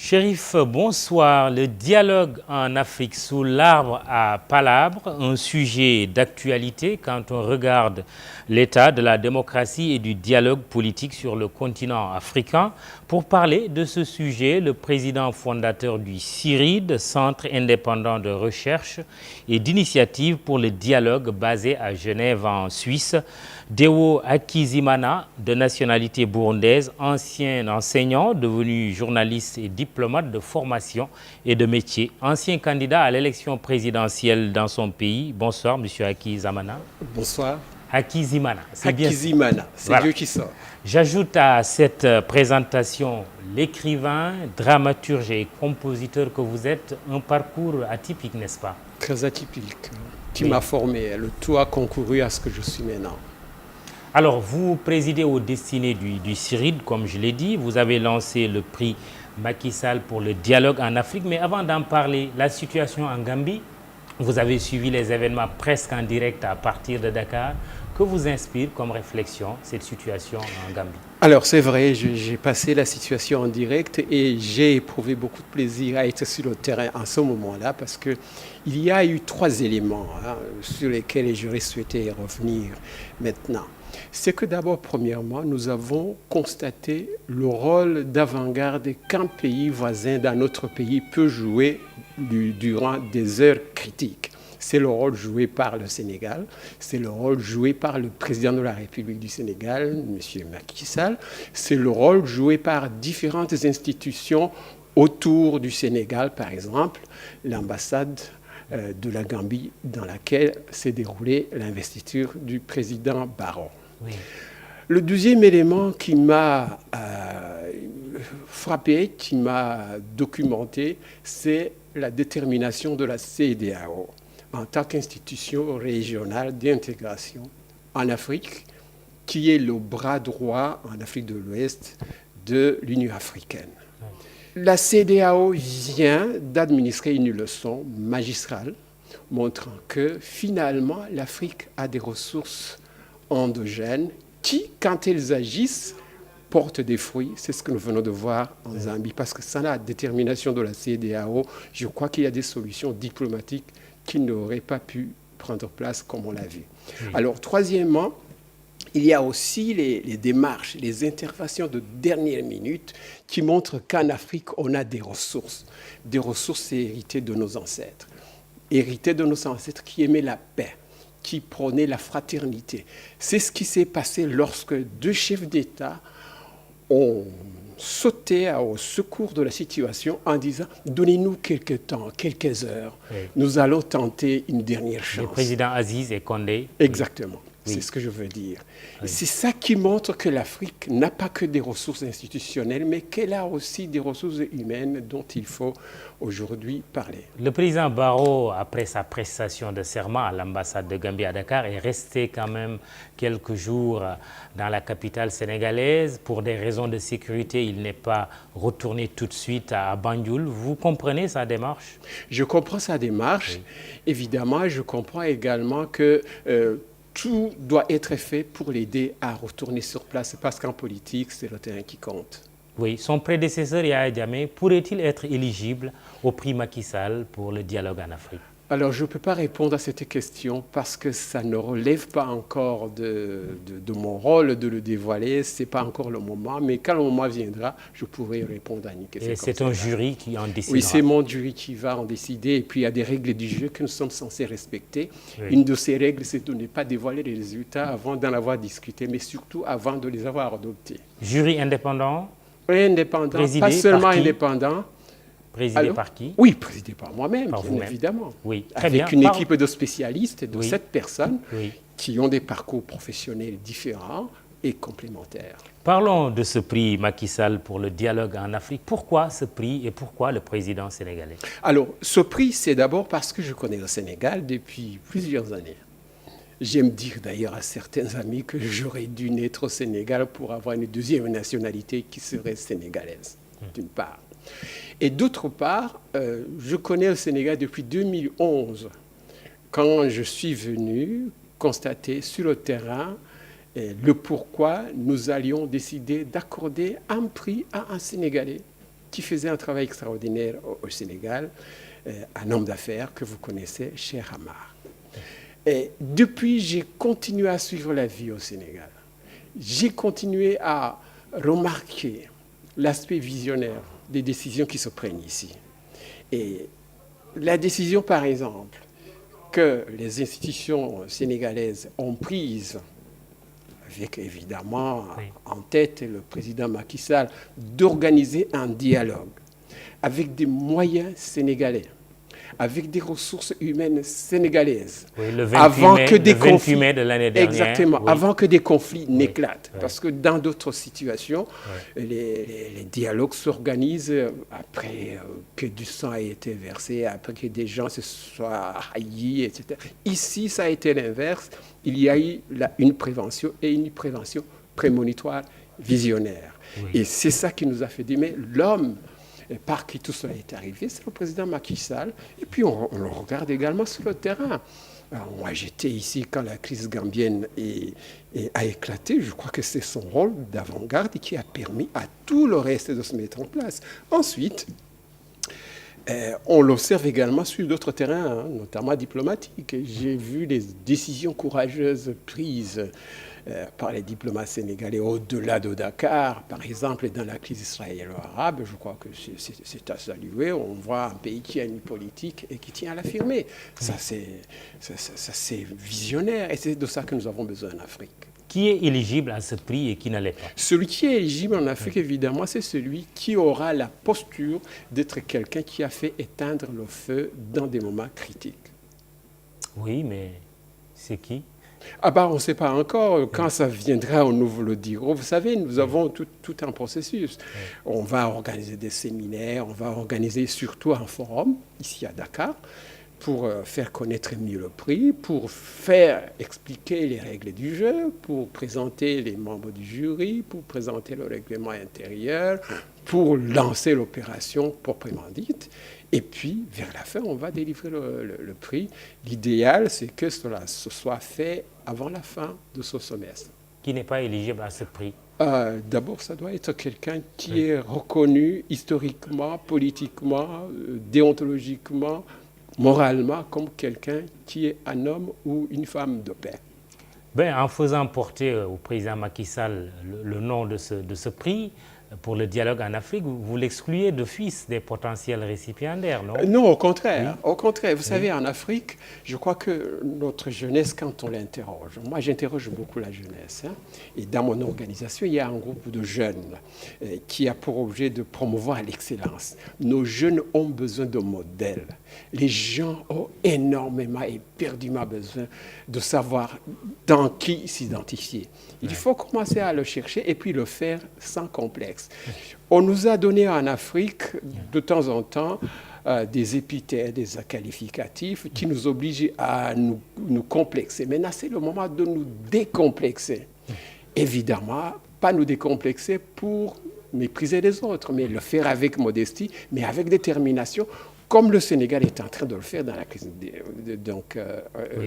Chérif, bonsoir. Le dialogue en Afrique sous l'arbre à palabres, un sujet d'actualité quand on regarde l'état de la démocratie et du dialogue politique sur le continent africain. Pour parler de ce sujet, le président fondateur du CIRID, Centre indépendant de recherche et d'initiative pour le dialogue basé à Genève en Suisse, Dewo Hakizimana, de nationalité burundaise, ancien enseignant, devenu journaliste et diplomate de formation et de métier, ancien candidat à l'élection présidentielle dans son pays. Bonsoir, monsieur Hakizimana. Bonsoir. Hakizimana, c'est bien. Hakizimana, c'est voilà. Dieu qui sort. J'ajoute à cette présentation l'écrivain, dramaturge et compositeur que vous êtes, un parcours atypique, n'est-ce pas? Très atypique, qui m'a formé. Le tout a concouru à ce que je suis maintenant. Alors, vous présidez aux destinées du CIRID, comme je l'ai dit. Vous avez lancé le prix Macky Sall pour le dialogue en Afrique. Mais avant d'en parler, la situation en Gambie, vous avez suivi les événements presque en direct à partir de Dakar. Que vous inspire comme réflexion cette situation en Gambie? Alors, c'est vrai, j'ai passé la situation en direct et j'ai éprouvé beaucoup de plaisir à être sur le terrain en ce moment-là parce qu'il y a eu 3 éléments sur lesquels j'aurais souhaité revenir maintenant. C'est que d'abord, premièrement, nous avons constaté le rôle d'avant-garde qu'un pays voisin dans notre pays peut jouer durant des heures critiques. C'est le rôle joué par le Sénégal, c'est le rôle joué par le président de la République du Sénégal, M. Macky Sall, c'est le rôle joué par différentes institutions autour du Sénégal, par exemple, l'ambassade de la Gambie dans laquelle s'est déroulée l'investiture du président Barrow. Oui. Le deuxième élément qui m'a frappé, qui m'a documenté, c'est la détermination de la CEDEAO en tant qu'institution régionale d'intégration en Afrique, qui est le bras droit en Afrique de l'Ouest de l'Union africaine. La CEDEAO vient d'administrer une leçon magistrale montrant que finalement l'Afrique a des ressources endogènes qui, quand elles agissent, portent des fruits. C'est ce que nous venons de voir en Zambie, parce que sans la détermination de la CEDEAO, je crois qu'il y a des solutions diplomatiques qui n'auraient pas pu prendre place comme on l'a vu. Oui. Alors, troisièmement, il y a aussi les démarches, les interventions de dernière minute qui montrent qu'en Afrique, on a des ressources héritées de nos ancêtres qui aimaient la paix, qui prônaient la fraternité. C'est ce qui s'est passé lorsque 2 chefs d'État ont sauté au secours de la situation en disant « Donnez-nous quelques temps, quelques heures, oui. Nous allons tenter une dernière chance. » Le président Aziz et Condé. Exactement. Oui. C'est ce que je veux dire. Oui. C'est ça qui montre que l'Afrique n'a pas que des ressources institutionnelles, mais qu'elle a aussi des ressources humaines dont il faut aujourd'hui parler. Le président Barrow, après sa prestation de serment à l'ambassade de Gambie à Dakar, est resté quand même quelques jours dans la capitale sénégalaise. Pour des raisons de sécurité, il n'est pas retourné tout de suite à Banjul. Vous comprenez sa démarche? Je comprends sa démarche. Oui. Évidemment, je comprends également que tout doit être fait pour l'aider à retourner sur place, parce qu'en politique, c'est le terrain qui compte. Oui, son prédécesseur, Yahya Jammeh, pourrait-il être éligible au prix Macky Sall pour le dialogue en Afrique? Alors, je ne peux pas répondre à cette question parce que ça ne relève pas encore de mon rôle de le dévoiler. Ce n'est pas encore le moment, mais quand le moment viendra, je pourrai répondre à une question. Et c'est un jury qui en décidera? Oui, c'est mon jury qui va en décider. Et puis, il y a des règles du jeu que nous sommes censés respecter. Oui. Une de ces règles, c'est de ne pas dévoiler les résultats avant d'en avoir discuté, mais surtout avant de les avoir adoptés. Jury indépendant? Oui, indépendant, pas seulement indépendant. Présidé par qui? Oui, présidé par moi-même, par bien évidemment. Oui, très avec bien. Une équipe de spécialistes, de 7 personnes oui. qui ont des parcours professionnels différents et complémentaires. Parlons de ce prix Macky Sall pour le dialogue en Afrique. Pourquoi ce prix et pourquoi le président sénégalais? Alors, ce prix, c'est d'abord parce que je connais le Sénégal depuis plusieurs années. J'aime dire d'ailleurs à certains amis que j'aurais dû naître au Sénégal pour avoir une deuxième nationalité qui serait sénégalaise, d'une part. Et d'autre part, je connais le Sénégal depuis 2011, quand je suis venu constater sur le terrain le pourquoi nous allions décider d'accorder un prix à un Sénégalais qui faisait un travail extraordinaire au Sénégal, un homme d'affaires que vous connaissez, Cheikh Amar. Et depuis, j'ai continué à suivre la vie au Sénégal. J'ai continué à remarquer l'aspect visionnaire des décisions qui se prennent ici. Et la décision, par exemple, que les institutions sénégalaises ont prise, avec évidemment en tête le président Macky Sall, d'organiser un dialogue avec des moyens sénégalais, avec des ressources humaines sénégalaises. Oui, le 28 mai de l'année dernière. Exactement, oui. Avant que des conflits n'éclatent. Oui. Parce que dans d'autres situations, les dialogues s'organisent après que du sang ait été versé, après que des gens se soient haïs, etc. Ici, ça a été l'inverse. Il y a eu une prévention et une prévention prémonitoire visionnaire. Oui. Et c'est ça qui nous a fait dire, mais l'homme par qui tout cela est arrivé, c'est le président Macky Sall. Et puis on le regarde également sur le terrain. Alors, moi, j'étais ici quand la crise gambienne a éclaté. Je crois que c'est son rôle d'avant-garde qui a permis à tout le reste de se mettre en place. Ensuite, on l'observe également sur d'autres terrains, notamment diplomatiques. J'ai vu les décisions courageuses prises par les diplomates sénégalais au-delà de Dakar, par exemple dans la crise israélo-arabe. Je crois que c'est à saluer. On voit un pays qui a une politique et qui tient à l'affirmer. Ça, c'est visionnaire et c'est de ça que nous avons besoin en Afrique. Qui est éligible à ce prix et qui ne l'est pas? Celui qui est éligible en Afrique, évidemment, c'est celui qui aura la posture d'être quelqu'un qui a fait éteindre le feu dans des moments critiques. Oui, mais c'est qui? On ne sait pas encore. Quand ça viendra, on nous le dira. Vous savez, nous avons tout un processus. On va organiser des séminaires, on va organiser surtout un forum ici à Dakar pour faire connaître mieux le prix, pour faire expliquer les règles du jeu, pour présenter les membres du jury, pour présenter le règlement intérieur, pour lancer l'opération proprement dite. Et puis, vers la fin, on va délivrer le prix. L'idéal, c'est que cela se soit fait avant la fin de ce semestre. Qui n'est pas éligible à ce prix? D'abord, ça doit être quelqu'un qui est reconnu historiquement, politiquement, déontologiquement, moralement, comme quelqu'un qui est un homme ou une femme de paix. En faisant porter au président Macky Sall le nom de ce prix, pour le dialogue en Afrique, vous l'excluez d'office des potentiels récipiendaires, non? Non, au contraire. Oui. Au contraire, vous savez, en Afrique, je crois que notre jeunesse, quand on l'interroge, moi j'interroge beaucoup la jeunesse, et dans mon organisation, il y a un groupe de jeunes qui a pour objet de promouvoir l'excellence. Nos jeunes ont besoin de modèles. Les gens ont énormément et éperdument besoin de savoir dans qui s'identifier. Il faut commencer à le chercher et puis le faire sans complexe. On nous a donné en Afrique, de temps en temps, des épithètes, des qualificatifs qui nous obligent à nous complexer. Maintenant, c'est le moment de nous décomplexer. Évidemment, pas nous décomplexer pour mépriser les autres, mais le faire avec modestie, mais avec détermination, comme le Sénégal est en train de le faire dans la crise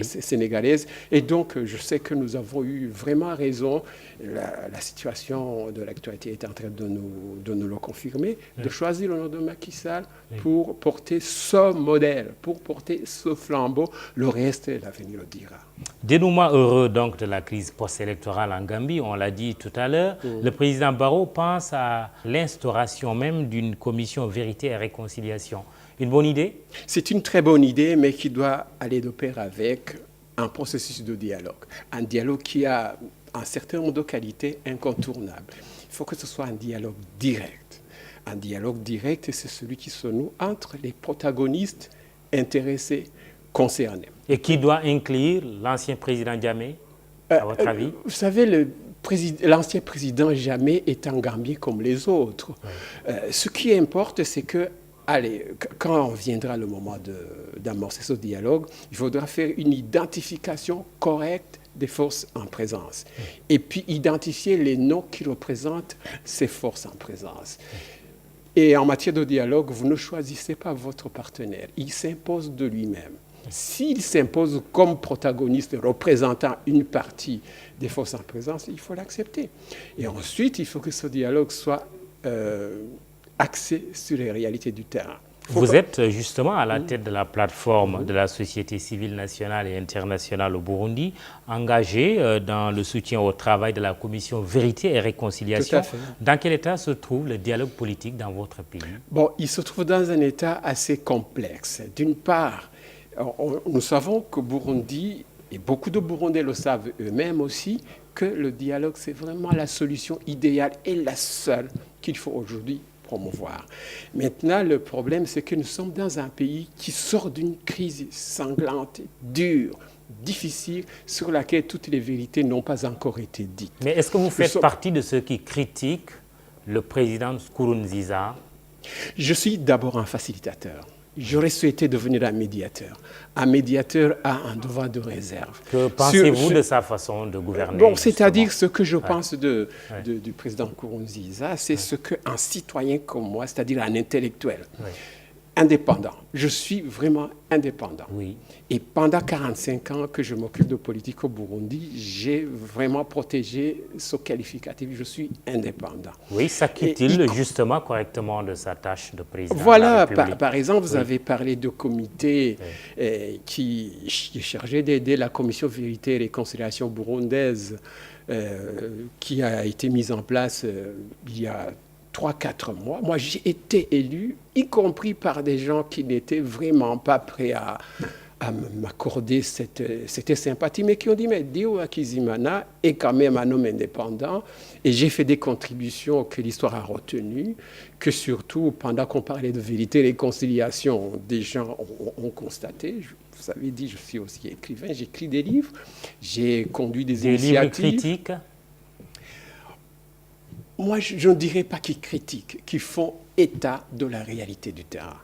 sénégalaise. Et donc, je sais que nous avons eu vraiment raison. La situation de l'actualité est en train de nous le confirmer, de choisir le nom de Macky Sall pour porter ce modèle, pour porter ce flambeau. Le reste, l'avenir le dira. Dénouement heureux donc de la crise post-électorale en Gambie, on l'a dit tout à l'heure. Le président Barrow pense à l'instauration même d'une commission vérité et réconciliation. Une bonne idée? C'est une très bonne idée, mais qui doit aller de pair avec un processus de dialogue. Un dialogue qui a un certain nombre de qualités incontournables. Il faut que ce soit un dialogue direct. Un dialogue direct, c'est celui qui se noue entre les protagonistes intéressés, concernés. Et qui doit inclure l'ancien président Jammeh, à votre avis? Vous savez, l'ancien président Jammeh est un Gambien comme les autres. Ce qui importe, c'est que quand viendra le moment d'amorcer ce dialogue, il faudra faire une identification correcte des forces en présence. Et puis identifier les noms qui représentent ces forces en présence. Et en matière de dialogue, vous ne choisissez pas votre partenaire. Il s'impose de lui-même. S'il s'impose comme protagoniste représentant une partie des forces en présence, il faut l'accepter. Et ensuite, il faut que ce dialogue soit axé sur les réalités du terrain. Vous êtes justement à la tête de la plateforme de la société civile nationale et internationale au Burundi, engagée dans le soutien au travail de la commission Vérité et Réconciliation. Tout à fait. Dans quel état se trouve le dialogue politique dans votre pays? Bon, il se trouve dans un état assez complexe. D'une part, nous savons qu'au Burundi, et beaucoup de Burundais le savent eux-mêmes aussi, que le dialogue, c'est vraiment la solution idéale et la seule qu'il faut aujourd'hui promouvoir. Maintenant, le problème, c'est que nous sommes dans un pays qui sort d'une crise sanglante, dure, difficile, sur laquelle toutes les vérités n'ont pas encore été dites. Mais est-ce que vous faites partie de ceux qui critiquent le président Nkurunziza? Je suis d'abord un facilitateur. J'aurais souhaité devenir un médiateur. Un médiateur a un devoir de réserve. Que pensez-vous de sa façon de gouverner? Bon, c'est-à-dire ce que je pense du président Nkurunziza, c'est ce qu'un citoyen comme moi, c'est-à-dire un intellectuel, indépendant. Je suis vraiment indépendant. Oui. Et pendant 45 ans que je m'occupe de politique au Burundi, j'ai vraiment protégé ce qualificatif. Je suis indépendant. Oui, s'acquitte-t-il justement correctement de sa tâche de président voilà, de la République? par exemple, vous avez parlé de comité qui est chargé d'aider la commission Vérité et Réconciliation burundaise qui a été mise en place il y a 3-4 mois. Moi, j'ai été élu, y compris par des gens qui n'étaient vraiment pas prêts à m'accorder cette sympathie, mais qui ont dit, mais Dio Akizimana est quand même un homme indépendant, et j'ai fait des contributions que l'histoire a retenues, que surtout, pendant qu'on parlait de vérité et réconciliation, des gens ont constaté. Vous avez dit, je suis aussi écrivain, j'écris des livres, j'ai conduit des initiatives. Des livres critiques? Moi, je ne dirais pas qu'ils critiquent, qu'ils font état de la réalité du terrain,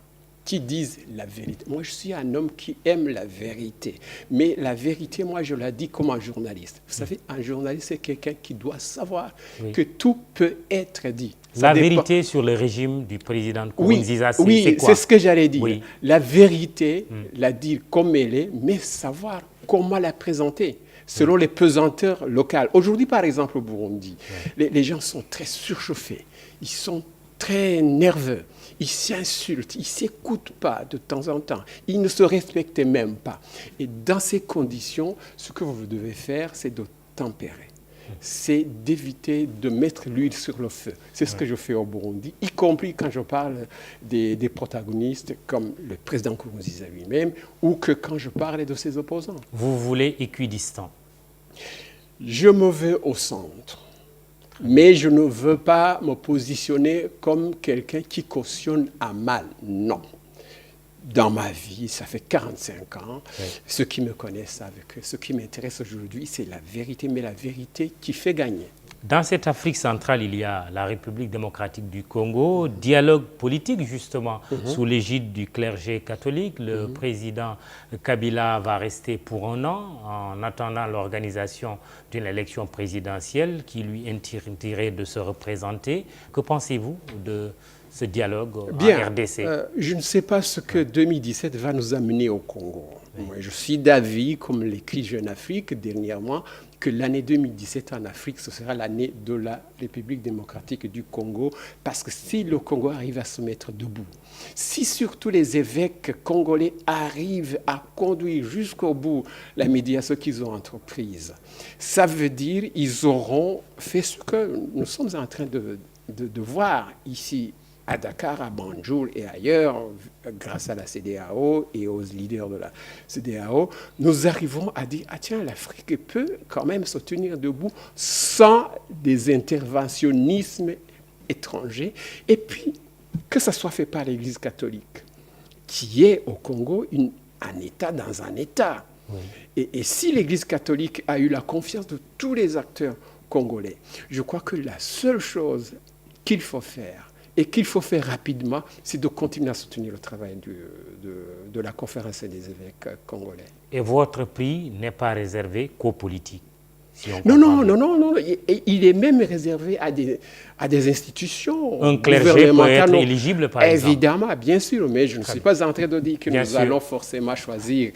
qui disent la vérité. Moi, je suis un homme qui aime la vérité. Mais la vérité, moi, je la dis comme un journaliste. Vous savez, un journaliste, c'est quelqu'un qui doit savoir que tout peut être dit. La vérité sur le régime du président Nkurunziza, c'est quoi? Oui, c'est ce que j'allais dire. Oui. La vérité, la dire comme elle est, mais savoir comment la présenter selon les pesanteurs locales. Aujourd'hui, par exemple, au Burundi, les gens sont très surchauffés, ils sont très nerveux, ils s'insultent, ils ne s'écoutent pas de temps en temps, ils ne se respectent même pas. Et dans ces conditions, ce que vous devez faire, c'est de tempérer. C'est d'éviter de mettre l'huile sur le feu. C'est ce que je fais au Burundi, y compris quand je parle des protagonistes comme le président Nkurunziza lui-même, ou que quand je parle de ses opposants. Vous voulez équidistant? Je me veux au centre, mais je ne veux pas me positionner comme quelqu'un qui cautionne à mal. Non. Dans ma vie, ça fait 45 ans, ceux qui me connaissent savent que ce qui m'intéresse aujourd'hui, c'est la vérité, mais la vérité qui fait gagner. Dans cette Afrique centrale, il y a la République démocratique du Congo, dialogue politique justement sous l'égide du clergé catholique. Le président Kabila va rester pour un an en attendant l'organisation d'une élection présidentielle qui lui interdirait de se représenter. Que pensez-vous de ce dialogue en RDC? Je ne sais pas ce que 2017 va nous amener au Congo. Moi, je suis d'avis, comme l'écrit Jeune Afrique dernièrement, que l'année 2017 en Afrique, ce sera l'année de la République démocratique du Congo, parce que si le Congo arrive à se mettre debout, si surtout les évêques congolais arrivent à conduire jusqu'au bout la médiation qu'ils ont entreprise, ça veut dire qu'ils auront fait ce que nous sommes en train de voir ici à Dakar, à Banjul et ailleurs, grâce à la CEDEAO et aux leaders de la CEDEAO, nous arrivons à dire, ah tiens, l'Afrique peut quand même se tenir debout sans des interventionnismes étrangers. Et puis, que ça soit fait par l'Église catholique, qui est au Congo un État dans un État. Oui. Et si l'Église catholique a eu la confiance de tous les acteurs congolais, je crois que la seule chose qu'il faut faire, et qu'il faut faire rapidement, c'est de continuer à soutenir le travail de la conférence des évêques congolais. Et votre prix n'est pas réservé qu'aux politiques? Non. Il est même réservé à des institutions. Un clergé peut être éligible, par exemple? Évidemment, bien sûr, mais je ne suis pas en train de dire que nous allons forcément choisir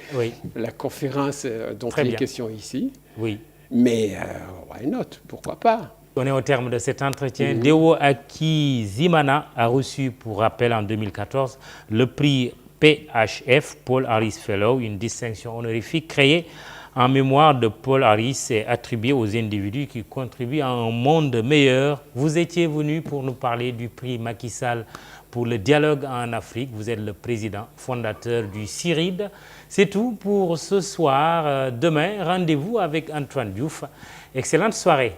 la conférence dont il est question ici. Oui. Mais why not? Pourquoi pas? On est au terme de cet entretien. Deo Akizimana a reçu, pour rappel, en 2014, le prix PHF, Paul Harris Fellow, une distinction honorifique créée en mémoire de Paul Harris et attribuée aux individus qui contribuent à un monde meilleur. Vous étiez venu pour nous parler du prix Macky Sall pour le dialogue en Afrique. Vous êtes le président fondateur du CIRID. C'est tout pour ce soir. Demain, rendez-vous avec Antoine Diouf. Excellente soirée.